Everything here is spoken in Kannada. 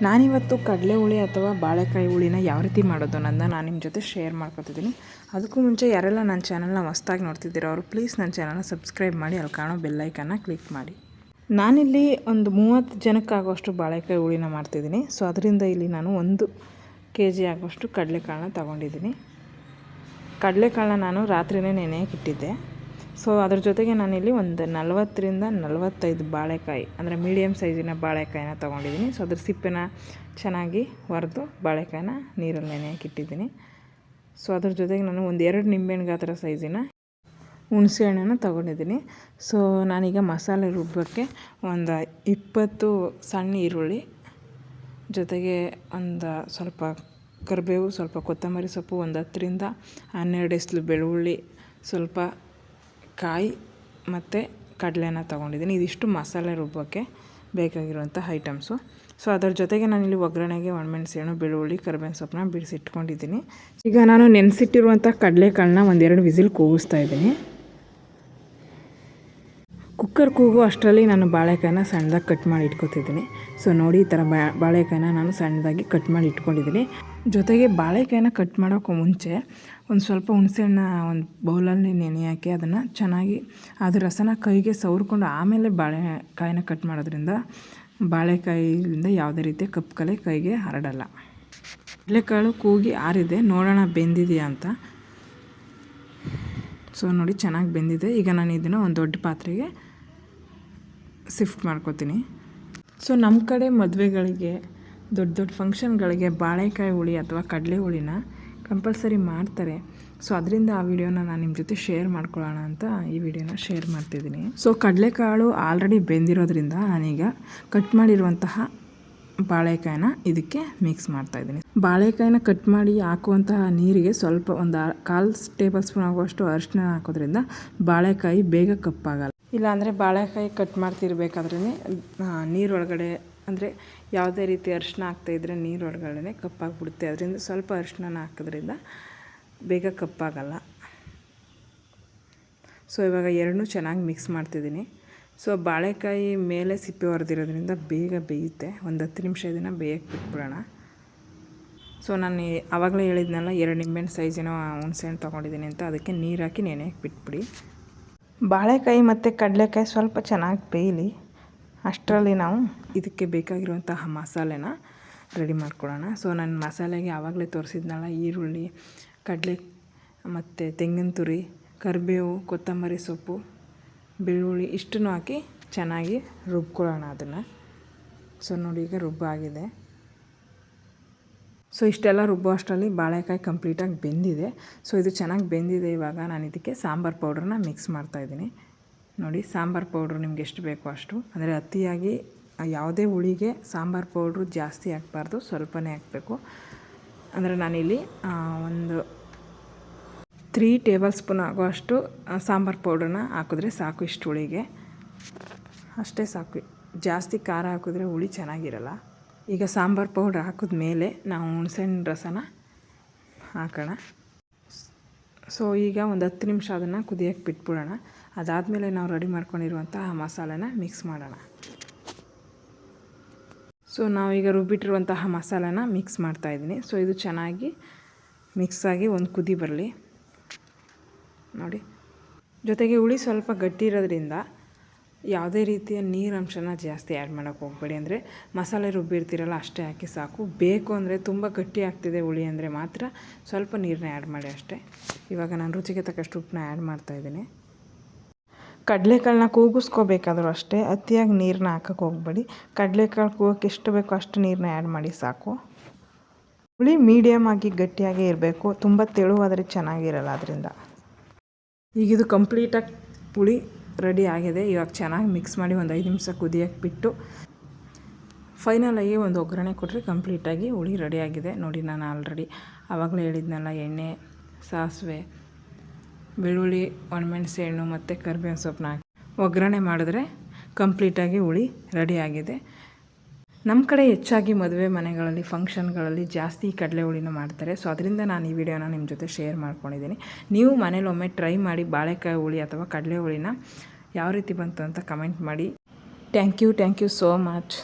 ನಾನಿವತ್ತು ಕಡಲೆ ಹುಳಿ ಅಥವಾ ಬಾಳೆಕಾಯಿ ಹುಳಿನ ಯಾವ ರೀತಿ ಮಾಡೋದು ಅನ್ನೋದನ್ನ ನಾನು ನಿಮ್ಮ ಜೊತೆ ಶೇರ್ ಮಾಡ್ಕೊತಿದ್ದೀನಿ. ಅದಕ್ಕೂ ಮುಂಚೆ ಯಾರೆಲ್ಲ ನನ್ನ ಚಾನಲ್ನ ಹೊಸ್ದಾಗಿ ನೋಡ್ತಿದ್ದೀರೋ ಅವರು ಪ್ಲೀಸ್ ನನ್ನ ಚಾನಲ್ನ ಸಬ್ಸ್ಕ್ರೈಬ್ ಮಾಡಿ, ಅಲ್ಲಿ ಕಾಣೋ ಬೆಲ್ಲೈಕನ್ನ ಕ್ಲಿಕ್ ಮಾಡಿ. ನಾನಿಲ್ಲಿ ಒಂದು 30 ಜನಕ್ಕಾಗುವಷ್ಟು ಬಾಳೆಕಾಯಿ ಹುಳಿನ ಮಾಡ್ತಿದ್ದೀನಿ. ಸೊ ಅದರಿಂದ ಇಲ್ಲಿ ನಾನು 1 kg ಆಗುವಷ್ಟು ಕಡಲೆಕಾಳನ್ನ ತೊಗೊಂಡಿದ್ದೀನಿ. ಕಡಲೆಕಾಳನ್ನ ನಾನು ರಾತ್ರಿಯೇ ನೆನೆಯಕ್ಕೆ ಇಟ್ಟಿದ್ದೆ. ಸೊ ಅದ್ರ ಜೊತೆಗೆ ನಾನಿಲ್ಲಿ ಒಂದು 40 ರಿಂದ 45 ಬಾಳೆಕಾಯಿ ಅಂದರೆ ಮೀಡಿಯಮ್ ಸೈಜಿನ ಬಾಳೆಕಾಯಿನ ತೊಗೊಂಡಿದ್ದೀನಿ. ಸೊ ಅದ್ರ ಸಿಪ್ಪೆನ ಚೆನ್ನಾಗಿ ಹೊರೆದು ಬಾಳೆಕಾಯಿನ ನೀರಲ್ಲಿ ನೆನೆಯಕ್ಕೆ ಇಟ್ಟಿದ್ದೀನಿ. ಸೊ ಅದ್ರ ಜೊತೆಗೆ ನಾನು ಒಂದು 2 ನಿಂಬೆಹಣ್ಣು ಗಾತ್ರ ಸೈಜಿನ ಹುಣಸೆ ಹಣ್ಣನ್ನು ತೊಗೊಂಡಿದ್ದೀನಿ. ಸೊ ನಾನೀಗ ಮಸಾಲೆ ರುಬ್ಬಕ್ಕೆ ಒಂದು 20 ಸಣ್ಣ ಈರುಳ್ಳಿ, ಜೊತೆಗೆ ಒಂದು ಸ್ವಲ್ಪ ಕರಿಬೇವು, ಸ್ವಲ್ಪ ಕೊತ್ತಂಬರಿ ಸೊಪ್ಪು, ಒಂದು 10 ರಿಂದ 12 ಎಸ್ಲು ಬೆಳ್ಳುಳ್ಳಿ, ಸ್ವಲ್ಪ ಕಾಯಿ ಮತ್ತು ಕಡಲೆನ ತೊಗೊಂಡಿದ್ದೀನಿ. ಇದಿಷ್ಟು ಮಸಾಲೆ ರುಬ್ಬಕ್ಕೆ ಬೇಕಾಗಿರುವಂಥ ಐಟಮ್ಸು. ಸೊ ಅದರ ಜೊತೆಗೆ ನಾನಿಲ್ಲಿ ಒಗ್ಗರಣೆಗೆ ಒಣಮೆಣಸು, ಬೆಳ್ಳುಳ್ಳಿ, ಕರಿಬೇವಿನ ಸೊಪ್ಪನ್ನ ಬಿಡಿಸಿಟ್ಕೊಂಡಿದ್ದೀನಿ. ಈಗ ನಾನು ನೆನೆಸಿಟ್ಟಿರುವಂಥ ಕಡಲೆಕಾಳನ್ನ 1-2 ವಿಸಿಲ್ ಕೂಗಿಸ್ತಾ ಇದ್ದೀನಿ. ಕುಕ್ಕರ್ ಕೂಗು ಅಷ್ಟರಲ್ಲಿ ನಾನು ಬಾಳೆಕಾಯಿನ ಸಣ್ಣದಾಗಿ ಕಟ್ ಮಾಡಿ ಇಟ್ಕೊತಿದ್ದೀನಿ. ಸೊ ನೋಡಿ, ಈ ಥರ ಬಾಳೆಕಾಯಿನ ನಾನು ಸಣ್ಣದಾಗಿ ಕಟ್ ಮಾಡಿ ಇಟ್ಕೊಂಡಿದ್ದೀನಿ. ಜೊತೆಗೆ ಬಾಳೆಕಾಯಿನ ಕಟ್ ಮಾಡೋಕ್ಕೂ ಮುಂಚೆ ಒಂದು ಸ್ವಲ್ಪ ಹುಣಸೆಹಣ್ಣ ಒಂದು ಬೌಲಲ್ಲಿ ನೆನೆ ಹಾಕಿ ಅದನ್ನು ಚೆನ್ನಾಗಿ ಅದ್ರ ರಸನ ಕೈಗೆ ಸವರ್ಕೊಂಡು ಆಮೇಲೆ ಬಾಳೆಕಾಯಿನ ಕಟ್ ಮಾಡೋದ್ರಿಂದ ಬಾಳೆಕಾಯಿಯಿಂದ ಯಾವುದೇ ರೀತಿಯ ಕಪ್ಪು ಕಲೆ ಕೈಗೆ ಹರಡಲ್ಲ. ಕಡಲೆಕಾಳು ಕೂಗಿ ಆರಿದೆ, ನೋಡೋಣ ಬೆಂದಿದೆಯಾ ಅಂತ. ಸೊ ನೋಡಿ, ಚೆನ್ನಾಗಿ ಬೆಂದಿದೆ. ಈಗ ನಾನು ಇದನ್ನು ಒಂದು ದೊಡ್ಡ ಪಾತ್ರೆಗೆ ಶಿಫ್ಟ್ ಮಾಡ್ಕೊತೀನಿ. ಸೊ ನಮ್ಮ ಕಡೆ ಮದುವೆಗಳಿಗೆ, ದೊಡ್ಡ ಫಂಕ್ಷನ್ಗಳಿಗೆ ಬಾಳೆಕಾಯಿ ಹುಳಿ ಅಥವಾ ಕಡಲೆ ಹುಳಿನ ಕಂಪಲ್ಸರಿ ಮಾಡ್ತಾರೆ. ಸೊ ಅದರಿಂದ ಆ ವಿಡಿಯೋನ ನಾನು ನಿಮ್ಮ ಜೊತೆ ಶೇರ್ ಮಾಡ್ಕೊಳ್ಳೋಣ ಅಂತ ಈ ವಿಡಿಯೋನ ಶೇರ್ ಮಾಡ್ತಿದ್ದೀನಿ. ಸೊ ಕಡಲೆಕಾಳು ಆಲ್ರೆಡಿ ಬೆಂದಿರೋದ್ರಿಂದ ನಾನೀಗ ಕಟ್ ಮಾಡಿರುವಂತಹ ಬಾಳೆಕಾಯಿನ ಇದಕ್ಕೆ ಮಿಕ್ಸ್ ಮಾಡ್ತಾಯಿದ್ದೀನಿ. ಬಾಳೆಕಾಯಿನ ಕಟ್ ಮಾಡಿ ಹಾಕುವಂತಹ ನೀರಿಗೆ ಸ್ವಲ್ಪ ಒಂದು 1/4 ಟೇಬಲ್ ಸ್ಪೂನ್ ಆಗುವಷ್ಟು ಅರಿಶಿನ ಹಾಕೋದ್ರಿಂದ ಬಾಳೆಕಾಯಿ ಬೇಗ ಕಪ್ಪಾಗಲ್ಲ. ಇಲ್ಲಾಂದರೆ ಬಾಳೆಕಾಯಿ ಕಟ್ ಮಾಡ್ತಿರ್ಬೇಕಾದ್ರೇ ನೀರೊಳಗಡೆ ಅಂದರೆ ಯಾವುದೇ ರೀತಿ ಅರಿಶಿನ ಹಾಕ್ತಾಯಿದ್ರೆ ನೀರೊಳಗಡೆ ಕಪ್ಪಾಗಿಬಿಡುತ್ತೆ. ಅದರಿಂದ ಸ್ವಲ್ಪ ಅರಿಶಿನ ಹಾಕೋದ್ರಿಂದ ಬೇಗ ಕಪ್ಪಾಗಲ್ಲ. ಸೊ ಇವಾಗ ಎರಡನ್ನೂ ಚೆನ್ನಾಗಿ ಮಿಕ್ಸ್ ಮಾಡ್ತಿದ್ದೀನಿ. ಸೊ ಬಾಳೆಕಾಯಿ ಮೇಲೆ ಸಿಪ್ಪೆ ಹೊಡೆದಿರೋದ್ರಿಂದ ಬೇಗ ಬೇಯುತ್ತೆ. ಒಂದು 10 ನಿಮಿಷ ಇದನ್ನು ಬೇಯಕ್ಕೆ ಬಿಟ್ಬಿಡೋಣ. ಸೊ ನಾನು ಆವಾಗಲೇ ಹೇಳಿದ್ನಲ್ಲ 2 ನಿಂಬೆಹಣ್ಣು ಸೈಜಿನ ಹುಣಸೆಹಣ್ಣು ತೊಗೊಂಡಿದ್ದೀನಿ ಅಂತ, ಅದಕ್ಕೆ ನೀರು ಹಾಕಿ ನೆನೆಯಕ್ಕೆ ಬಿಟ್ಬಿಡಿ. ಬಾಳೆಕಾಯಿ ಮತ್ತು ಕಡಲೆಕಾಯಿ ಸ್ವಲ್ಪ ಚೆನ್ನಾಗಿ ಬೇಯಲಿ. ಅಷ್ಟರಲ್ಲಿ ನಾವು ಇದಕ್ಕೆ ಬೇಕಾಗಿರುವಂತಹ ಮಸಾಲೆನ ರೆಡಿ ಮಾಡ್ಕೊಳ್ಳೋಣ. ಸೊ ನಾನು ಮಸಾಲೆಗೆ ಆವಾಗಲೇ ತೋರಿಸಿದ್ನಲ್ಲ, ಈರುಳ್ಳಿ, ಕಡಲೆ ಮತ್ತು ತೆಂಗಿನ ತುರಿ, ಕರಿಬೇವು, ಕೊತ್ತಂಬರಿ ಸೊಪ್ಪು, ಬೆಳ್ಳುಳ್ಳಿ ಇಷ್ಟನ್ನು ಹಾಕಿ ಚೆನ್ನಾಗಿ ರುಬ್ಕೊಳ್ಳೋಣ ಅದನ್ನು. ಸೊ ನೋಡಿ, ಈಗ ರುಬ್ಬಾಗಿದೆ. ಸೊ ಇಷ್ಟೆಲ್ಲ ರುಬ್ಬೋ ಅಷ್ಟರಲ್ಲಿ ಬಾಳೆಕಾಯಿ ಕಂಪ್ಲೀಟಾಗಿ ಬೆಂದಿದೆ. ಸೊ ಇದು ಚೆನ್ನಾಗಿ ಬೆಂದಿದೆ. ಇವಾಗ ನಾನು ಇದಕ್ಕೆ ಸಾಂಬಾರು ಪೌಡ್ರನ್ನ ಮಿಕ್ಸ್ ಮಾಡ್ತಾಯಿದ್ದೀನಿ. ನೋಡಿ, ಸಾಂಬಾರು ಪೌಡ್ರು ನಿಮ್ಗೆ ಎಷ್ಟು ಬೇಕೋ ಅಷ್ಟು, ಅಂದರೆ ಅತಿಯಾಗಿ ಯಾವುದೇ ಹುಳಿಗೆ ಸಾಂಬಾರು ಪೌಡ್ರು ಜಾಸ್ತಿ ಹಾಕಬಾರ್ದು, ಸ್ವಲ್ಪನೇ ಹಾಕಬೇಕು. ಅಂದರೆ ನಾನಿಲ್ಲಿ ಒಂದು 3 ಟೇಬಲ್ ಸ್ಪೂನ್ ಆಗೋಷ್ಟು ಸಾಂಬಾರು ಪೌಡ್ರನ್ನ ಹಾಕಿದ್ರೆ ಸಾಕು. ಇಷ್ಟು ಹುಳಿಗೆ ಅಷ್ಟೇ ಸಾಕು. ಜಾಸ್ತಿ ಖಾರ ಹಾಕಿದ್ರೆ ಹುಳಿ ಚೆನ್ನಾಗಿರಲ್ಲ. ಈಗ ಸಾಂಬಾರು ಪೌಡ್ರ್ ಹಾಕಿದ್ಮೇಲೆ ನಾವು ಹುಣಸೆಹಣ್ಣು ರಸನ ಹಾಕೋಣ. ಸೊ ಈಗ ಒಂದು 10 ನಿಮಿಷ ಅದನ್ನು ಕುದಿಯೋಕ್ಕೆ ಬಿಟ್ಬಿಡೋಣ. ಅದಾದಮೇಲೆ ನಾವು ರೆಡಿ ಮಾಡ್ಕೊಂಡಿರುವಂತಹ ಮಸಾಲೆನ ಮಿಕ್ಸ್ ಮಾಡೋಣ. ಸೊ ನಾವೀಗ ರುಬ್ಬಿಟ್ಟಿರುವಂತಹ ಮಸಾಲೆನ ಮಿಕ್ಸ್ ಮಾಡ್ತಾಯಿದ್ದೀನಿ. ಸೊ ಇದು ಚೆನ್ನಾಗಿ ಮಿಕ್ಸಾಗಿ ಒಂದು ಕುದಿ ಬರಲಿ. ನೋಡಿ, ಜೊತೆಗೆ ಹುಳಿ ಸ್ವಲ್ಪ ಗಟ್ಟಿ ಇರೋದ್ರಿಂದ ಯಾವುದೇ ರೀತಿಯ ನೀರಂಶನ ಜಾಸ್ತಿ ಆ್ಯಡ್ ಮಾಡೋಕ್ಕೆ ಹೋಗಬೇಡಿ. ಅಂದರೆ ಮಸಾಲೆ ರುಬ್ಬಿರ್ತೀರಲ್ಲ ಅಷ್ಟೇ ಹಾಕಿ ಸಾಕು. ಬೇಕು ಅಂದರೆ ತುಂಬ ಗಟ್ಟಿ ಆಗ್ತಿದೆ ಹುಳಿ ಅಂದರೆ ಮಾತ್ರ ಸ್ವಲ್ಪ ನೀರನ್ನ ಆ್ಯಡ್ ಮಾಡಿ ಅಷ್ಟೇ. ಇವಾಗ ನಾನು ರುಚಿಗೆ ತಕ್ಕಷ್ಟು ಉಪ್ಪನ್ನ ಆ್ಯಡ್ ಮಾಡ್ತಾಯಿದ್ದೀನಿ. ಕಡಲೆಕಾಳನ್ನ ಕೂಗಿಸ್ಕೋಬೇಕಾದ್ರೂ ಅಷ್ಟೇ ಅತಿಯಾಗಿ ನೀರನ್ನ ಹಾಕೋಕ್ಕೆ ಹೋಗಬೇಡಿ. ಕಡಲೆಕಾಳು ಕೂಗೋಕ್ಕೆ ಎಷ್ಟು ಬೇಕೋ ಅಷ್ಟು ನೀರನ್ನ ಆ್ಯಡ್ ಮಾಡಿ ಸಾಕು. ಹುಳಿ ಮೀಡಿಯಮ್ ಆಗಿ ಗಟ್ಟಿಯಾಗೇ ಇರಬೇಕು, ತುಂಬ ತೆಳುವಾದರೆ ಚೆನ್ನಾಗಿರಲ್ಲ. ಅದರಿಂದ ಈಗ ಇದು ಕಂಪ್ಲೀಟಾಗಿ ಹುಳಿ ರೆಡಿ ಆಗಿದೆ. ಇವಾಗ ಚೆನ್ನಾಗಿ ಮಿಕ್ಸ್ ಮಾಡಿ ಒಂದು 5 ನಿಮಿಷ ಕುದಿಯೋಕ್ಕೆ ಬಿಟ್ಟು ಫೈನಲಾಗಿ ಒಂದು ಒಗ್ಗರಣೆ ಕೊಟ್ಟರೆ ಕಂಪ್ಲೀಟಾಗಿ ಹುಳಿ ರೆಡಿಯಾಗಿದೆ. ನೋಡಿ, ನಾನು ಆಲ್ರೆಡಿ ಆವಾಗಲೇ ಹೇಳಿದ್ನಲ್ಲ, ಎಣ್ಣೆ, ಸಾಸಿವೆ, ಬೆಳ್ಳುಳ್ಳಿ, ಒಣಮೆಣಸು ಹಣ್ಣು ಮತ್ತು ಕರಿಬೇವಿನ ಸೊಪ್ಪನ್ನ ಹಾಕಿ ಒಗ್ಗರಣೆ ಮಾಡಿದ್ರೆ ಕಂಪ್ಲೀಟಾಗಿ ಹುಳಿ ರೆಡಿಯಾಗಿದೆ. ನಮ್ಮ ಕಡೆ ಹೆಚ್ಚಾಗಿ ಮದುವೆ ಮನೆಗಳಲ್ಲಿ, ಫಂಕ್ಷನ್ಗಳಲ್ಲಿ ಜಾಸ್ತಿ ಕಡಲೆ ಹುಳಿನ ಮಾಡ್ತಾರೆ. ಸೊ ಅದರಿಂದ ನಾನು ಈ ವಿಡಿಯೋನ ನಿಮ್ಮ ಜೊತೆ ಶೇರ್ ಮಾಡ್ಕೊಂಡಿದ್ದೀನಿ. ನೀವು ಮನೇಲಿ ಒಮ್ಮೆ ಟ್ರೈ ಮಾಡಿ ಬಾಳೆಕಾಯಿ ಹುಳಿ ಅಥವಾ ಕಡಲೆ ಹುಳಿನ ಯಾವ ರೀತಿ ಬಂತು ಅಂತ ಕಮೆಂಟ್ ಮಾಡಿ. Thank you so much.